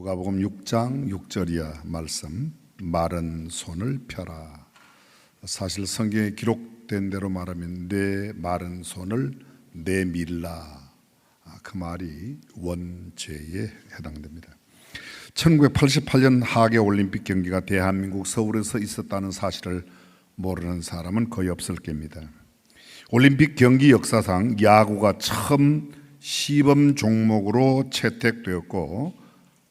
누가복음 6장 6절이야 말씀, 마른 손을 펴라. 사실 성경에 기록된 대로 말하면 내 마른 손을 내밀라, 그 말이 원죄에 해당됩니다. 1988년 하계올림픽 경기가 대한민국 서울에서 있었다는 사실을 모르는 사람은 거의 없을 겁니다. 올림픽 경기 역사상 야구가 처음 시범 종목으로 채택되었고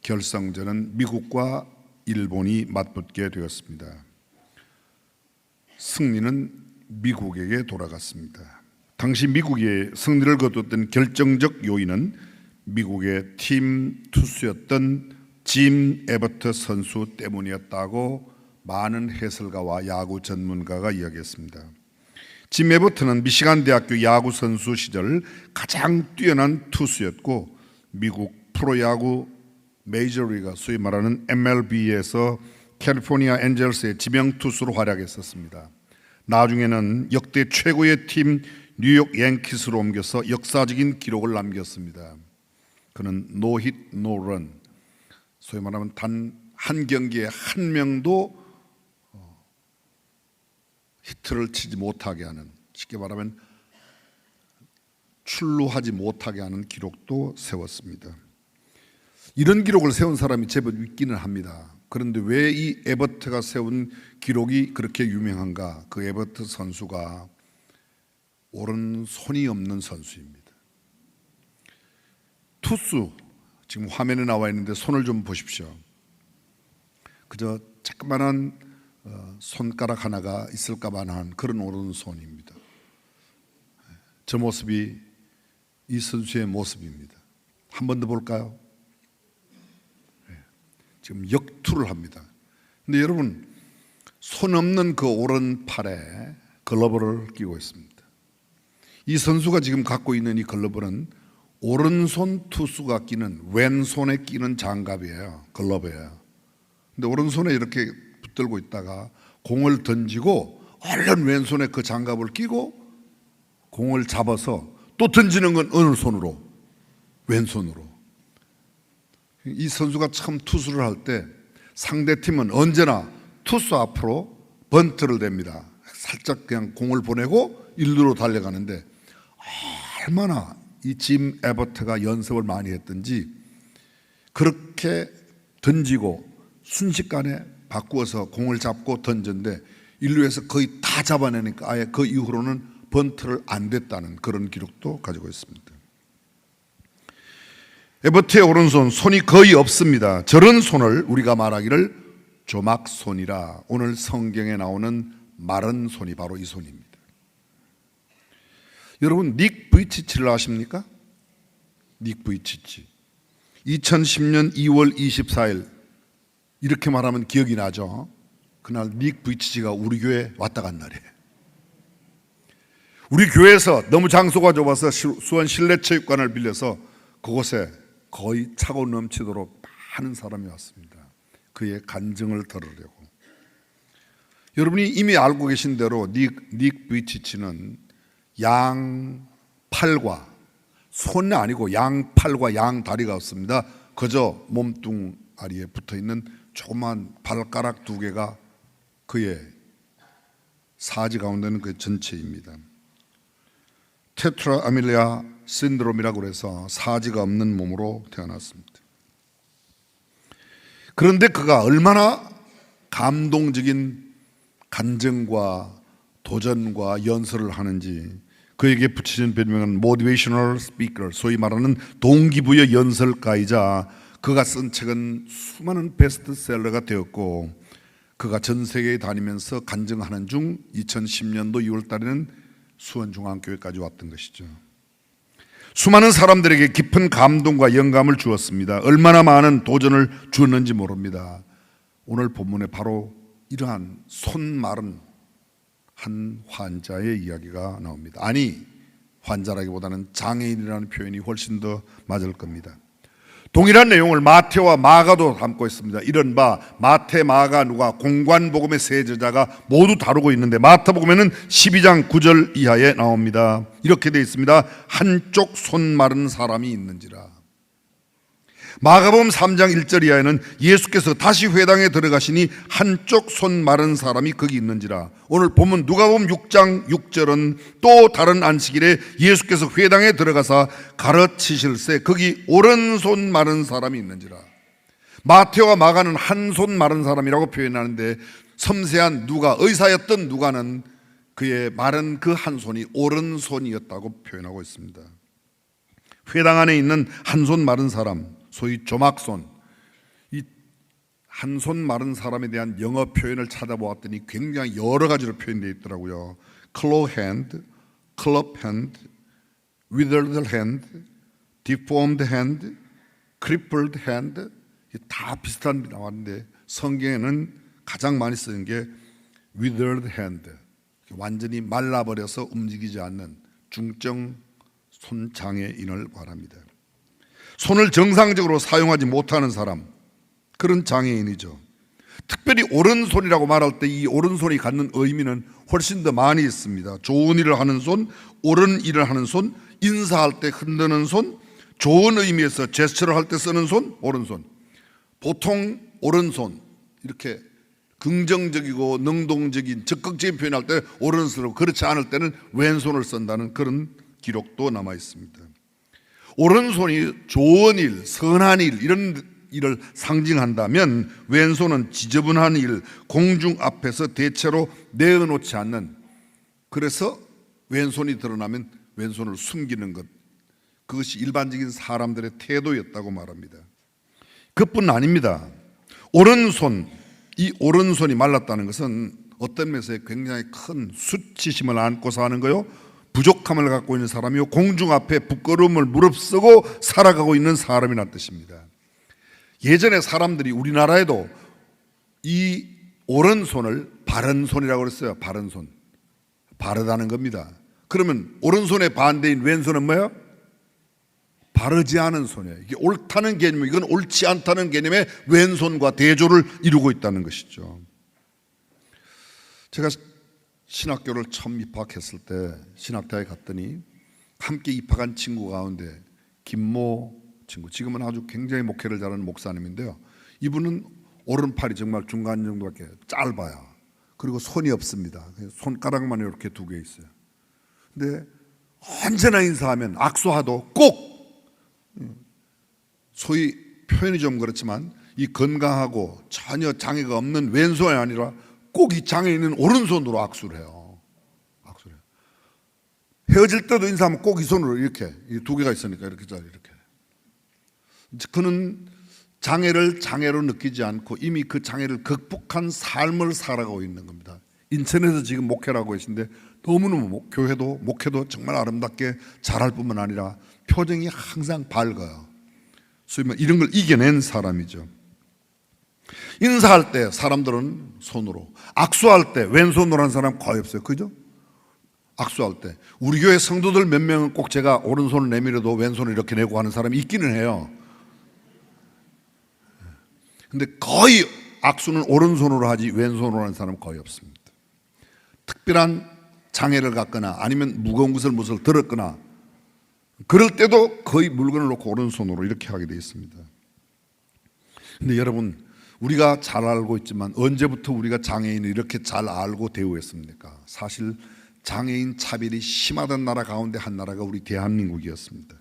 결승전은 미국과 일본이 맞붙게 되었습니다. 승리는 미국에게 돌아갔습니다. 당시 미국의 승리를 거뒀던 결정적 요인은 미국의 팀 투수였던 짐 에버트 선수 때문이었다고 많은 해설가와 야구 전문가가 이야기했습니다. 짐 에버트는 미시간 대학교 야구 선수 시절 가장 뛰어난 투수였고 미국 프로야구 메이저리그, 소위 말하는 MLB에서 캘리포니아 엔젤스의 지명 투수로 활약했었습니다. 나중에는 역대 최고의 팀 뉴욕 양키스로 옮겨서 역사적인 기록을 남겼습니다. 그는 노히트 노런, 소위 말하면 단 한 경기에 한 명도 히트를 치지 못하게 하는, 쉽게 말하면 출루하지 못하게 하는 기록도 세웠습니다. 이런 기록을 세운 사람이 제법 있기는 합니다. 그런데 왜 이 에버트가 세운 기록이 그렇게 유명한가? 그 에버트 선수가 오른손이 없는 선수입니다. 투수, 지금 화면에 나와 있는데 손을 좀 보십시오. 그저 조그만한 손가락 하나가 있을까 만한 그런 오른손입니다. 저 모습이 이 선수의 모습입니다. 한 번 더 볼까요? 지금 역투를 합니다. 근데 여러분, 손 없는 그 오른팔에 글러브를 끼고 있습니다. 이 선수가 지금 갖고 있는 이 글러브는 오른손 투수가 끼는, 왼손에 끼는 장갑이에요. 글러브예요. 근데 오른손에 이렇게 붙들고 있다가 공을 던지고 얼른 왼손에 그 장갑을 끼고 공을 잡아서 또 던지는 건 어느 손으로? 왼손으로. 이 선수가 처음 투수를 할 때 상대팀은 언제나 투수 앞으로 번트를 댑니다. 살짝 그냥 공을 보내고 일루로 달려가는데 얼마나 이 짐 에버트가 연습을 많이 했던지 그렇게 던지고 순식간에 바꾸어서 공을 잡고 던졌는데 일루에서 거의 다 잡아내니까 아예 그 이후로는 번트를 안 댔다는 그런 기록도 가지고 있습니다. 에버트의 오른손, 손이 거의 없습니다. 저런 손을 우리가 말하기를 조막손이라, 오늘 성경에 나오는 마른 손이 바로 이 손입니다. 여러분, 닉 부이치치를 아십니까? 닉 부이치치. 2010년 2월 24일, 이렇게 말하면 기억이 나죠? 그날 닉 부이치치가 우리 교회에 왔다 간 날이에요. 우리 교회에서 너무 장소가 좁아서 수원 실내체육관을 빌려서 그곳에 거의 차고 넘치도록 많은 사람이 왔습니다. 그의 간증을 들으려고. 여러분이 이미 알고 계신 대로 닉 부이치치는 양팔과, 손이 아니고 양팔과 양다리가 없습니다. 그저 몸뚱아리에 붙어있는 조그만 발가락 두 개가 그의 사지 가운데는 그 전체입니다. 테트라 아밀리아 신드롬이라고 해서 사지가 없는 몸으로 태어났습니다. 그런데 그가 얼마나 감동적인 간증과 도전과 연설을 하는지, 그에게 붙여진 별명은 모티베이셔널 스피커, 소위 말하는 동기부여 연설가이자 그가 쓴 책은 수많은 베스트셀러가 되었고, 그가 전 세계에 다니면서 간증하는 중 2010년도 6월 달에는 수원중앙교회까지 왔던 것이죠. 수많은 사람들에게 깊은 감동과 영감을 주었습니다. 얼마나 많은 도전을 주었는지 모릅니다. 오늘 본문에 바로 이러한 손 마른 한 환자의 이야기가 나옵니다. 아니, 환자라기보다는 장애인이라는 표현이 훨씬 더 맞을 겁니다. 동일한 내용을 마태와 마가도 담고 있습니다. 이른바 마태, 마가, 누가 공관복음의 세 저자가 모두 다루고 있는데 마태복음에는 12장 9절 이하에 나옵니다. 이렇게 되어 있습니다. 한쪽 손 마른 사람이 있는지라. 마가복음 3장 1절 이하에는 예수께서 다시 회당에 들어가시니 한쪽 손 마른 사람이 거기 있는지라. 오늘 본문 누가복음 6장 6절은 또 다른 안식일에 예수께서 회당에 들어가사 가르치실세 거기 오른손 마른 사람이 있는지라. 마태와 마가는 한 손 마른 사람이라고 표현하는데 섬세한 누가, 의사였던 누가는 그의 마른 그 한 손이 오른손이었다고 표현하고 있습니다. 회당 안에 있는 한 손 마른 사람, 소위 조막손, 이 한 손 마른 사람에 대한 영어 표현을 찾아보았더니 굉장히 여러 가지로 표현되어 있더라고요. claw hand, club hand, withered hand, deformed hand, crippled hand, 다 비슷한 게 나왔는데 성경에는 가장 많이 쓰는 게 withered hand, 완전히 말라버려서 움직이지 않는 중증 손장애인을 말합니다. 손을 정상적으로 사용하지 못하는 사람, 그런 장애인이죠. 특별히 오른손이라고 말할 때 이 오른손이 갖는 의미는 훨씬 더 많이 있습니다. 좋은 일을 하는 손, 옳은 일을 하는 손, 인사할 때 흔드는 손, 좋은 의미에서 제스처를 할 때 쓰는 손, 오른손. 보통 오른손, 이렇게 긍정적이고 능동적인 적극적인 표현할 때 오른손으로, 그렇지 않을 때는 왼손을 쓴다는 그런 기록도 남아 있습니다. 오른손이 좋은 일, 선한 일, 이런 일을 상징한다면 왼손은 지저분한 일, 공중 앞에서 대체로 내어놓지 않는, 그래서 왼손이 드러나면 왼손을 숨기는 것, 그것이 일반적인 사람들의 태도였다고 말합니다. 그뿐 아닙니다. 오른손, 이 오른손이 말랐다는 것은 어떤 면에서 굉장히 큰 수치심을 안고 사는 거요, 부족함을 갖고 있는 사람이요, 공중 앞에 부끄러움을 무릅쓰고 살아가고 있는 사람이라는 뜻입니다. 예전에 사람들이 우리나라에도 이 오른손을 바른 손이라고 그랬어요. 바른 손, 바르다는 겁니다. 그러면 오른손의 반대인 왼손은 뭐예요? 바르지 않은 손이에요. 이게 옳다는 개념, 이건 옳지 않다는 개념의 왼손과 대조를 이루고 있다는 것이죠. 제가 신학교를 처음 입학했을 때 신학대학에 갔더니 함께 입학한 친구 가운데 김모 친구, 지금은 아주 굉장히 목회를 잘하는 목사님인데요, 이분은 오른팔이 정말 중간 정도밖에 짧아요. 그리고 손이 없습니다. 손가락만 이렇게 두 개 있어요. 근데 언제나 인사하면, 악수하도 꼭, 소위 표현이 좀 그렇지만 이 건강하고 전혀 장애가 없는 왼손이 아니라 꼭 이 장애인은 오른손으로 악수를 해요. 악수를 해요. 헤어질 때도 인사하면 꼭 이 손으로 이렇게, 이 두 개가 있으니까 이렇게 잘 이렇게. 그는 장애를 장애로 느끼지 않고 이미 그 장애를 극복한 삶을 살아가고 있는 겁니다. 인천에서 지금 목회를 하고 계신데 너무너무 교회도 목회도 정말 아름답게 잘할 뿐만 아니라 표정이 항상 밝아요. 소위 말해 이런 걸 이겨낸 사람이죠. 인사할 때 사람들은 손으로, 악수할 때 왼손으로 하는 사람 거의 없어요. 그죠? 악수할 때 우리 교회 성도들 몇 명은 꼭 제가 오른손을 내밀어도 왼손을 이렇게 내고 하는 사람이 있기는 해요. 근데 거의 악수는 오른손으로 하지 왼손으로 하는 사람은 거의 없습니다. 특별한 장애를 갖거나 아니면 무거운 것을 무엇을 들었거나 그럴 때도 거의 물건을 놓고 오른손으로 이렇게 하게 되어 있습니다. 근데 여러분, 우리가 잘 알고 있지만 언제부터 우리가 장애인을 이렇게 잘 알고 대우했습니까? 사실 장애인 차별이 심하던 나라 가운데 한 나라가 우리 대한민국이었습니다.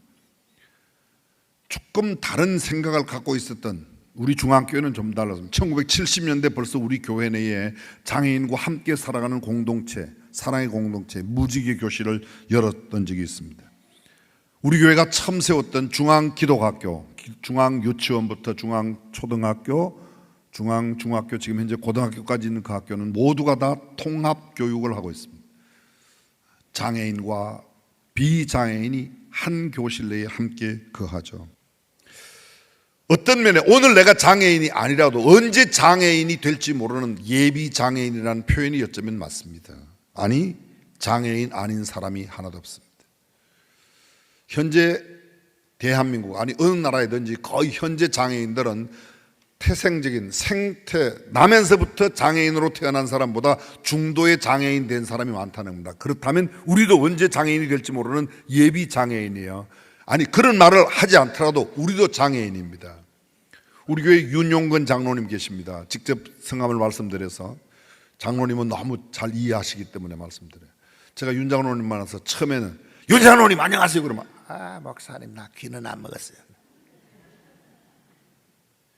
조금 다른 생각을 갖고 있었던 우리 중앙교회는 좀 달랐습니다. 1970년대 벌써 우리 교회 내에 장애인과 함께 살아가는 공동체, 사랑의 공동체, 무지개 교실을 열었던 적이 있습니다. 우리 교회가 처음 세웠던 중앙기독학교, 중앙유치원부터 중앙초등학교, 중앙중학교, 지금 현재 고등학교까지 있는 그 학교는 모두가 다 통합교육을 하고 있습니다. 장애인과 비장애인이 한 교실 내에 함께 거하죠. 어떤 면에 오늘 내가 장애인이 아니라도 언제 장애인이 될지 모르는 예비 장애인이라는 표현이 어쩌면 맞습니다. 아니, 장애인 아닌 사람이 하나도 없습니다. 현재 대한민국, 아니 어느 나라에든지 거의 현재 장애인들은 태생적인 생태, 나면서부터 장애인으로 태어난 사람보다 중도의 장애인 된 사람이 많다는 겁니다. 그렇다면 우리도 언제 장애인이 될지 모르는 예비 장애인이에요. 아니, 그런 말을 하지 않더라도 우리도 장애인입니다. 우리 교회 윤용근 장로님 계십니다. 직접 성함을 말씀드려서 장로님은 너무 잘 이해하시기 때문에 말씀드려요. 제가 윤 장로님 만나서 처음에는 윤 장로님 안녕하세요 그러면 목사님 나 귀는 안 먹었어요.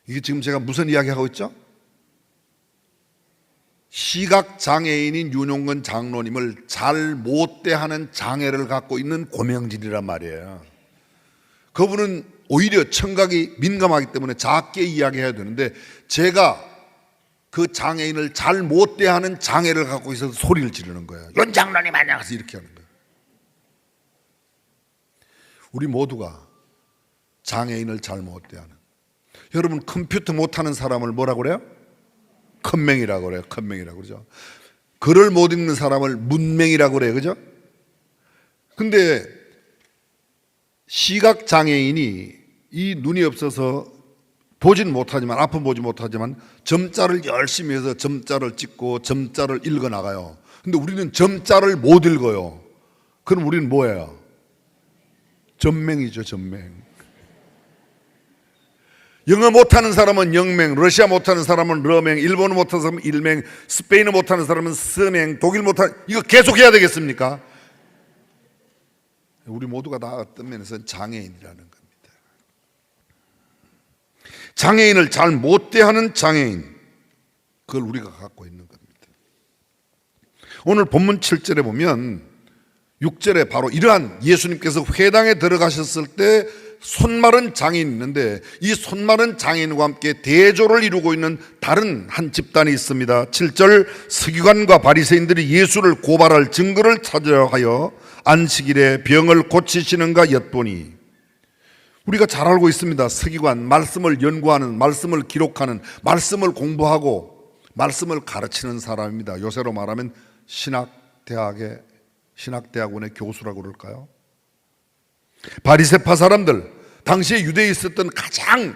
이게 지금 제가 무슨 이야기하고 있죠? 시각장애인인 윤용근 장로님을 잘 못 대하는 장애를 갖고 있는 고명진이란 말이에요. 그분은 오히려 청각이 민감하기 때문에 작게 이야기해야 되는데 제가 그 장애인을 잘 못 대하는 장애를 갖고 있어서 소리를 지르는 거예요. 윤 장로님 안녕하세요 이렇게 하는 거예요. 우리 모두가 장애인을 잘 못 대하는, 여러분 컴퓨터 못하는 사람을 뭐라고 그래요? 컴맹이라고 그래요. 컴맹이라고 그러죠. 글을 못 읽는 사람을 문맹이라고 그래요. 그죠? 근데 시각장애인이 이 눈이 없어서 보진 못하지만, 앞은 보지 못하지만 점자를 열심히 해서 점자를 찍고 점자를 읽어 나가요. 근데 우리는 점자를 못 읽어요. 그럼 우리는 뭐예요? 전맹이죠. 전맹. 영어 못하는 사람은 영맹, 러시아 못하는 사람은 러맹, 일본어 못하는 사람은 일맹, 스페인어 못하는 사람은 서맹, 독일 못하는, 이거 계속 해야 되겠습니까? 우리 모두가 다 어떤 면에서는 장애인이라는 겁니다. 장애인을 잘 못 대하는 장애인, 그걸 우리가 갖고 있는 겁니다. 오늘 본문 7절에 보면 6절에 바로 이러한 예수님께서 회당에 들어가셨을 때 손마른 장애인이 있는데, 이 손마른 장애인과 함께 대조를 이루고 있는 다른 한 집단이 있습니다. 7절, 서기관과 바리새인들이 예수를 고발할 증거를 찾으려 하여 안식일에 병을 고치시는가 엿보니. 우리가 잘 알고 있습니다. 서기관, 말씀을 연구하는, 말씀을 기록하는, 말씀을 공부하고 말씀을 가르치는 사람입니다. 요새로 말하면 신학대학원의 교수라고 그럴까요? 바리새파 사람들, 당시에 유대에 있었던 가장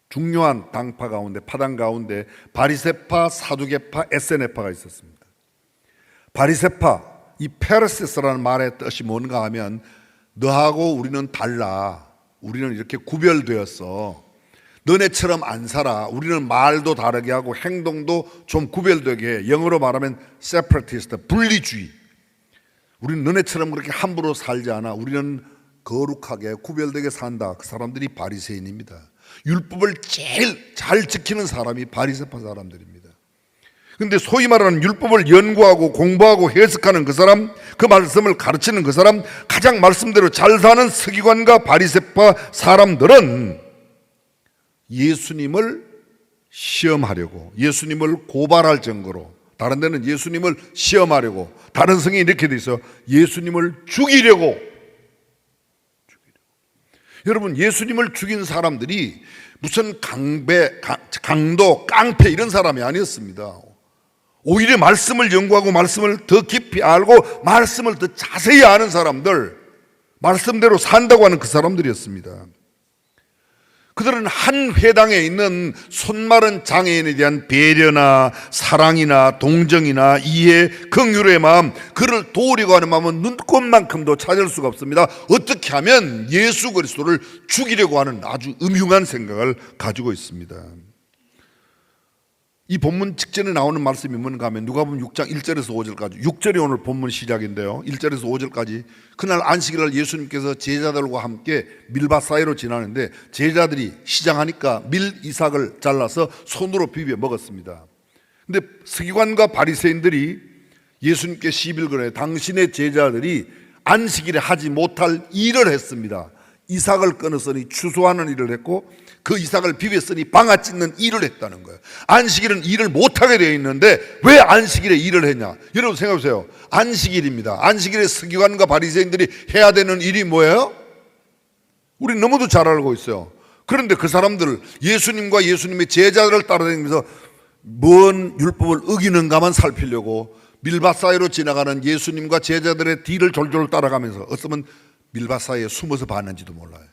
중요한 당파 가운데, 파당 가운데 바리새파, 사두개파, 에세네파가 있었습니다. 바리새파, 이 페르세스라는 말의 뜻이 뭔가 하면 너하고 우리는 달라, 우리는 이렇게 구별되었어, 너네처럼 안 살아, 우리는 말도 다르게 하고 행동도 좀 구별되게 해. 영어로 말하면 separatist, 분리주의. 우리는 너네처럼 그렇게 함부로 살지 않아, 우리는 거룩하게 구별되게 산다. 그 사람들이 바리새인입니다. 율법을 제일 잘 지키는 사람이 바리새파 사람들입니다. 그런데 소위 말하는 율법을 연구하고 공부하고 해석하는 그 사람, 그 말씀을 가르치는 그 사람, 가장 말씀대로 잘 사는 서기관과 바리새파 사람들은 예수님을 시험하려고, 예수님을 고발할 증거로, 다른 데는 예수님을 시험하려고, 다른 성경이 이렇게 돼 있어요. 예수님을 죽이려고. 여러분, 예수님을 죽인 사람들이 무슨 강도, 깡패 이런 사람이 아니었습니다. 오히려 말씀을 연구하고 말씀을 더 깊이 알고 말씀을 더 자세히 아는 사람들, 말씀대로 산다고 하는 그 사람들이었습니다. 그들은 한 회당에 있는 손마른 장애인에 대한 배려나 사랑이나 동정이나 이해, 긍휼의 마음, 그를 도우려고 하는 마음은 눈꽃만큼도 찾을 수가 없습니다. 어떻게 하면 예수 그리스도를 죽이려고 하는 아주 음흉한 생각을 가지고 있습니다. 이 본문 직전에 나오는 말씀이 뭔가 하면 누가복음 6장 1절에서 5절까지, 6절이 오늘 본문 시작인데요, 1절에서 5절까지 그날 안식일날 예수님께서 제자들과 함께 밀밭 사이로 지나는데 제자들이 시장하니까 밀 이삭을 잘라서 손으로 비벼 먹었습니다. 근데 서기관과 바리새인들이 예수님께 시비를 걸어요. 당신의 제자들이 안식일에 하지 못할 일을 했습니다. 이삭을 끊었으니 추수하는 일을 했고 그 이삭을 비볐으니 방아 찢는 일을 했다는 거예요. 안식일은 일을 못하게 되어 있는데 왜 안식일에 일을 했냐? 여러분 생각해 보세요. 안식일입니다. 안식일에 서기관과 바리새인들이 해야 되는 일이 뭐예요? 우리 너무도 잘 알고 있어요. 그런데 그 사람들, 예수님과 예수님의 제자들을 따라다니면서 뭔 율법을 어기는가만 살피려고 밀밭 사이로 지나가는 예수님과 제자들의 뒤를 졸졸 따라가면서 어쩌면 밀밭 사이에 숨어서 봤는지도 몰라요.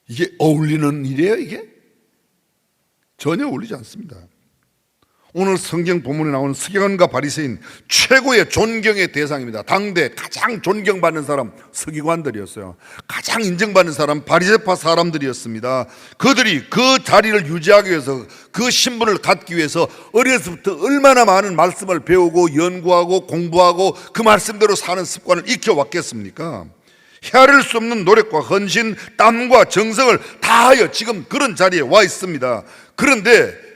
이게 어울리는 일이에요? 이게? 전혀 어울리지 않습니다. 오늘 성경 본문에 나오는 서기관과 바리새인 최고의 존경의 대상입니다. 당대 가장 존경받는 사람 서기관들이었어요. 가장 인정받는 사람 바리새파 사람들이었습니다. 그들이 그 자리를 유지하기 위해서, 그 신분을 갖기 위해서 어려서부터 얼마나 많은 말씀을 배우고 연구하고 공부하고 그 말씀대로 사는 습관을 익혀왔겠습니까? 헤아릴 수 없는 노력과 헌신, 땀과 정성을 다하여 지금 그런 자리에 와 있습니다. 그런데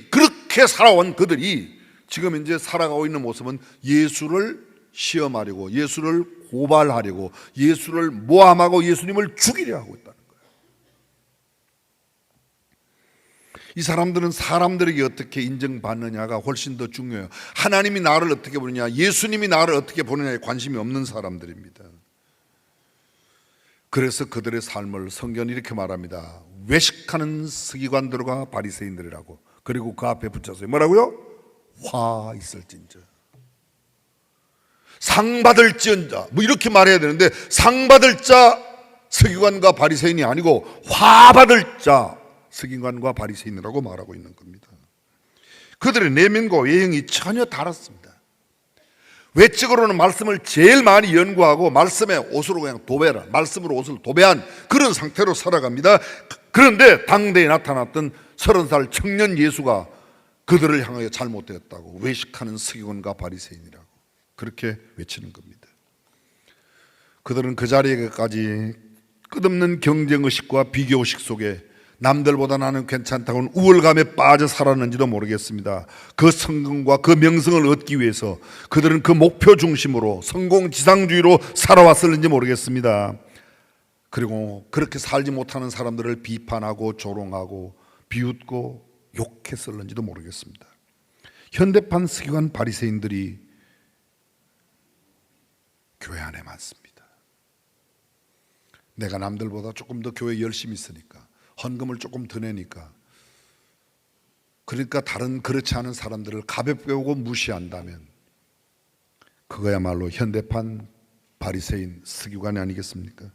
그렇게 살아온 그들이 지금 이제 살아가고 있는 모습은 예수를 시험하려고, 예수를 고발하려고, 예수를 모함하고 예수님을 죽이려 하고 있다는 거예요. 이 사람들은 사람들에게 어떻게 인정받느냐가 훨씬 더 중요해요. 하나님이 나를 어떻게 보느냐, 예수님이 나를 어떻게 보느냐에 관심이 없는 사람들입니다. 그래서 그들의 삶을 성경은 이렇게 말합니다. 외식하는 서기관들과 바리새인들이라고. 그리고 그 앞에 붙였어요. 뭐라고요? 화 있을진저. 상 받을지언자. 뭐 이렇게 말해야 되는데 상 받을 자 서기관과 바리새인이 아니고 화 받을 자 서기관과 바리새인이라고 말하고 있는 겁니다. 그들의 내면과 외형이 전혀 다릅니다. 외적으로는 말씀을 제일 많이 연구하고 말씀의 옷으로 그냥 도배라, 말씀으로 옷을 도배한 그런 상태로 살아갑니다. 그런데 당대에 나타났던 30살 청년 예수가 그들을 향하여 잘못되었다고, 외식하는 서기관과 바리새인이라고 그렇게 외치는 겁니다. 그들은 그 자리에까지 끝없는 경쟁의식과 비교의식 속에 남들보다 나는 괜찮다고는 우월감에 빠져 살았는지도 모르겠습니다. 그 성공과 그 명성을 얻기 위해서 그들은 그 목표 중심으로 성공지상주의로 살아왔을는지 모르겠습니다. 그리고 그렇게 살지 못하는 사람들을 비판하고 조롱하고 비웃고 욕했을는지도 모르겠습니다. 현대판 서기관 바리새인들이 교회 안에 많습니다. 내가 남들보다 조금 더 교회 열심히 있으니까, 헌금을 조금 더 내니까, 그러니까 다른 그렇지 않은 사람들을 가볍게 보고 무시한다면 그거야말로 현대판 바리새인 서기관이 아니겠습니까?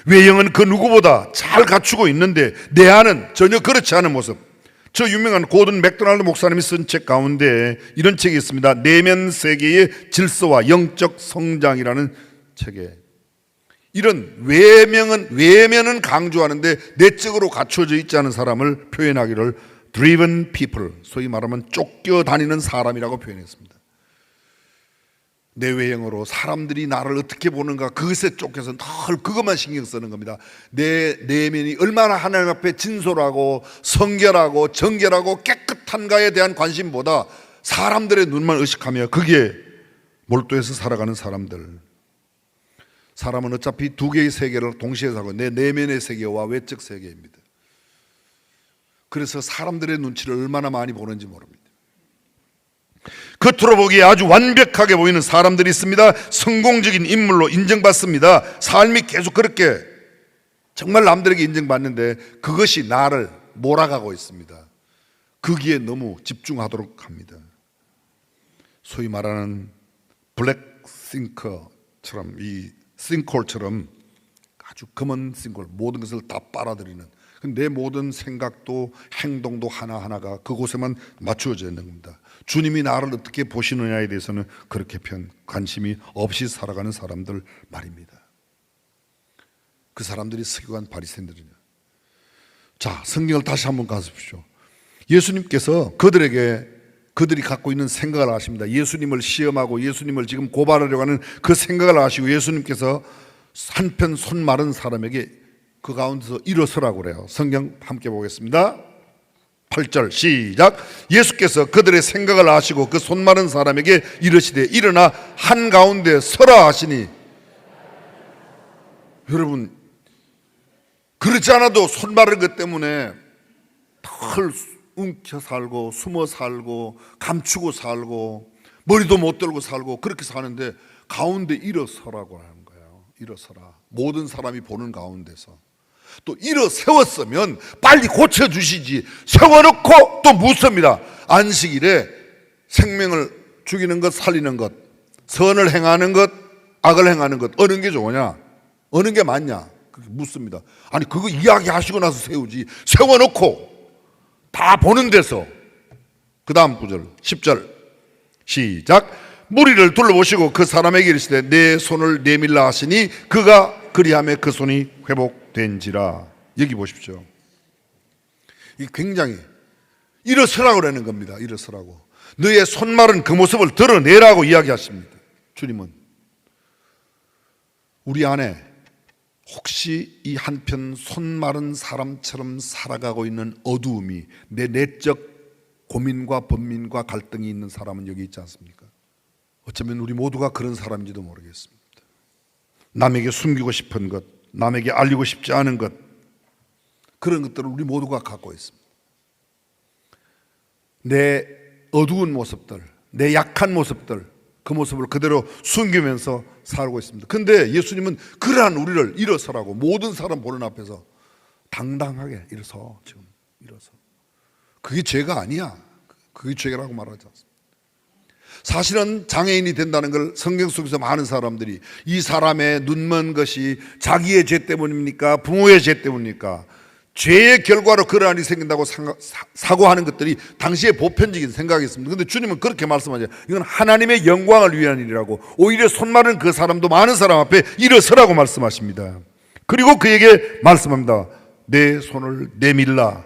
외형은 그 누구보다 잘 갖추고 있는데 내 안은 전혀 그렇지 않은 모습. 저 유명한 고든 맥도날드 목사님이 쓴 책 가운데 이런 책이 있습니다. 내면 세계의 질서와 영적 성장이라는 책에 이런 외면은 강조하는데 내적으로 갖춰져 있지 않은 사람을 표현하기를 driven people, 소위 말하면 쫓겨다니는 사람이라고 표현했습니다. 내 외형으로 사람들이 나를 어떻게 보는가, 그것에 쫓겨서 늘 그것만 신경 쓰는 겁니다. 내 내면이 얼마나 하나님 앞에 진솔하고 성결하고 정결하고 깨끗한가에 대한 관심보다 사람들의 눈만 의식하며 거기에 몰두해서 살아가는 사람들. 사람은 어차피 두 개의 세계를 동시에 살고, 내 내면의 세계와 외적 세계입니다. 그래서 사람들의 눈치를 얼마나 많이 보는지 모릅니다. 겉으로 보기에 아주 완벽하게 보이는 사람들이 있습니다. 성공적인 인물로 인정받습니다. 삶이 계속 그렇게 정말 남들에게 인정받는데 그것이 나를 몰아가고 있습니다. 거기에 너무 집중하도록 합니다. 소위 말하는 블랙싱커처럼, 이 싱크홀처럼 아주 검은 싱크홀, 모든 것을 다 빨아들이는, 내 모든 생각도 행동도 하나하나가 그곳에만 맞추어져 있는 겁니다. 주님이 나를 어떻게 보시느냐에 대해서는 그렇게 관심이 없이 살아가는 사람들 말입니다. 그 사람들이 서기관 바리새인들이냐. 자, 성경을 다시 한번 가십시오. 예수님께서 그들이 갖고 있는 생각을 아십니다. 예수님을 시험하고 예수님을 지금 고발하려고 하는 그 생각을 아시고 예수님께서 한편 손 마른 사람에게 그 가운데서 일어서라고 그래요. 성경 함께 보겠습니다. 8절 시작. 예수께서 그들의 생각을 아시고 그 손 마른 사람에게 이르시되 일어나 한가운데 서라 하시니. 여러분, 그렇지 않아도 손 마른 것 때문에 털 움켜 살고 숨어 살고 감추고 살고 머리도 못 들고 살고 그렇게 사는데 가운데 일어서라고 하는 거예요. 일어서라. 모든 사람이 보는 가운데서. 또 일어세웠으면 빨리 고쳐주시지, 세워놓고 또 묻습니다. 안식일에 생명을 죽이는 것, 살리는 것, 선을 행하는 것, 악을 행하는 것, 어느 게 좋으냐, 어느 게 맞냐, 그렇게 묻습니다. 아니 그거 이야기하시고 나서 세우지, 세워놓고 다 보는 데서 그 다음 구절 10절 시작. 무리를 둘러보시고 그 사람에게 이르시되 내 손을 내밀라 하시니 그가 그리하매 그 손이 회복된지라. 여기 보십시오. 이 굉장히 일어서라고 그러는 겁니다. 일어서라고. 너의 손마른 그 모습을 드러내라고 이야기하십니다. 주님은 우리 안에 혹시 이 한편 손마른 사람처럼 살아가고 있는 어두움이, 내 내적 고민과 번민과 갈등이 있는 사람은 여기 있지 않습니까? 어쩌면 우리 모두가 그런 사람인지도 모르겠습니다. 남에게 숨기고 싶은 것, 남에게 알리고 싶지 않은 것, 그런 것들을 우리 모두가 갖고 있습니다. 내 어두운 모습들, 내 약한 모습들, 그 모습을 그대로 숨기면서 살고 있습니다. 그런데 예수님은 그러한 우리를 일어서라고, 모든 사람 보는 앞에서 당당하게 일어서. 지금 일어서. 그게 죄가 아니야. 그게 죄라고 말하지 않습니다. 사실은 장애인이 된다는 걸 성경 속에서 많은 사람들이, 이 사람의 눈먼 것이 자기의 죄 때문입니까? 부모의 죄 때문입니까? 죄의 결과로 그러한 일이 생긴다고 사고하는 것들이 당시의 보편적인 생각이었습니다. 그런데 주님은 그렇게 말씀하죠. 이건 하나님의 영광을 위한 일이라고, 오히려 손마른 그 사람도 많은 사람 앞에 일어서라고 말씀하십니다. 그리고 그에게 말씀합니다. 내 손을 내밀라.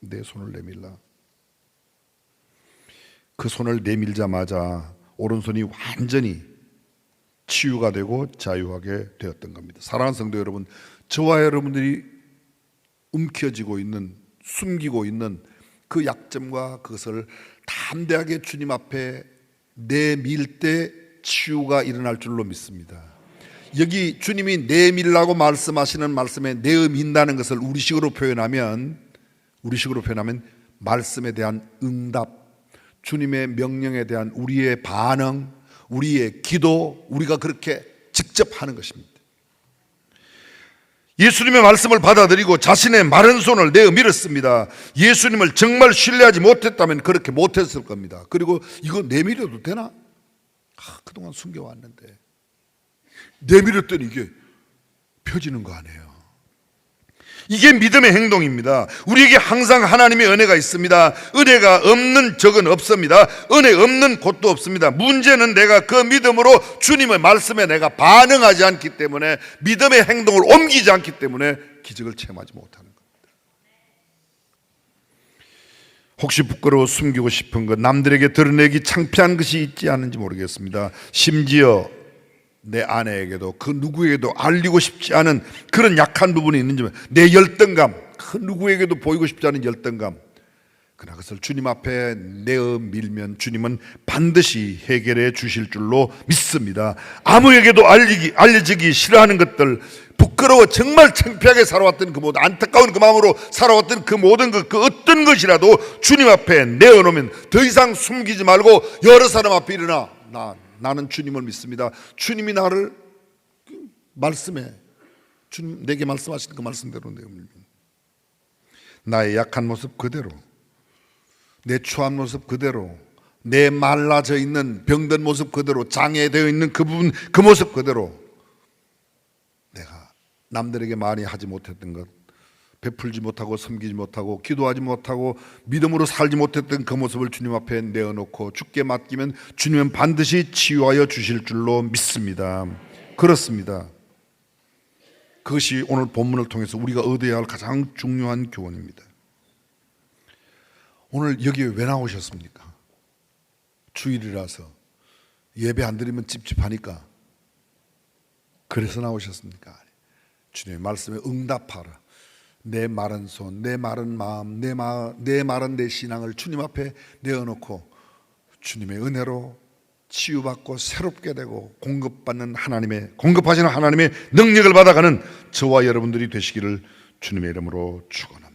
내 손을 내밀라. 그 손을 내밀자마자 오른손이 완전히 치유가 되고 자유하게 되었던 겁니다. 사랑하는 성도 여러분, 저와 여러분들이 움켜쥐고 있는, 숨기고 있는 그 약점과 그것을 담대하게 주님 앞에 내밀 때 치유가 일어날 줄로 믿습니다. 여기 주님이 내밀라고 말씀하시는 말씀에 내민다는 것을 우리식으로 표현하면 말씀에 대한 응답, 주님의 명령에 대한 우리의 반응, 우리의 기도, 우리가 그렇게 직접 하는 것입니다. 예수님의 말씀을 받아들이고 자신의 마른 손을 내어 밀었습니다. 예수님을 정말 신뢰하지 못했다면 그렇게 못했을 겁니다. 그리고 이거 내밀어도 되나? 그동안 숨겨왔는데 내밀었더니 이게 펴지는 거 아니에요. 이게 믿음의 행동입니다. 우리에게 항상 하나님의 은혜가 있습니다. 은혜가 없는 적은 없습니다. 은혜 없는 곳도 없습니다. 문제는 내가 그 믿음으로 주님의 말씀에 내가 반응하지 않기 때문에, 믿음의 행동을 옮기지 않기 때문에 기적을 체험하지 못하는 겁니다. 혹시 부끄러워 숨기고 싶은 것, 남들에게 드러내기 창피한 것이 있지 않은지 모르겠습니다. 심지어 내 아내에게도, 그 누구에게도 알리고 싶지 않은 그런 약한 부분이 있는지, 내 열등감, 그 누구에게도 보이고 싶지 않은 열등감, 그러나 그것을 주님 앞에 내어 밀면 주님은 반드시 해결해 주실 줄로 믿습니다. 아무에게도 알려지기 싫어하는 것들, 부끄러워 정말 창피하게 살아왔던 그 모든, 안타까운 그 마음으로 살아왔던 그 모든 그 어떤 것이라도 주님 앞에 내어놓으면 더 이상 숨기지 말고 여러 사람 앞에 일어나, 나는 주님을 믿습니다. 주님이 나를 말씀에, 주님 내게 말씀하시는 그 말씀대로 내어밀면, 나의 약한 모습 그대로, 내 추한 모습 그대로, 내 말라져 있는 병든 모습 그대로, 장애되어 있는 그 부분, 그 모습 그대로, 내가 남들에게 많이 하지 못했던 것, 베풀지 못하고 섬기지 못하고 기도하지 못하고 믿음으로 살지 못했던 그 모습을 주님 앞에 내어놓고 주께 맡기면 주님은 반드시 치유하여 주실 줄로 믿습니다. 그렇습니다. 그것이 오늘 본문을 통해서 우리가 얻어야 할 가장 중요한 교훈입니다. 오늘 여기에 왜 나오셨습니까? 주일이라서 예배 안 드리면 찝찝하니까 그래서 나오셨습니까? 주님의 말씀에 응답하라. 내 마른 손, 내 마른 마음, 내 마른 내 신앙을 주님 앞에 내어놓고 주님의 은혜로 치유받고 새롭게 되고 공급하시는 하나님의 능력을 받아가는 저와 여러분들이 되시기를 주님의 이름으로 축원합니다.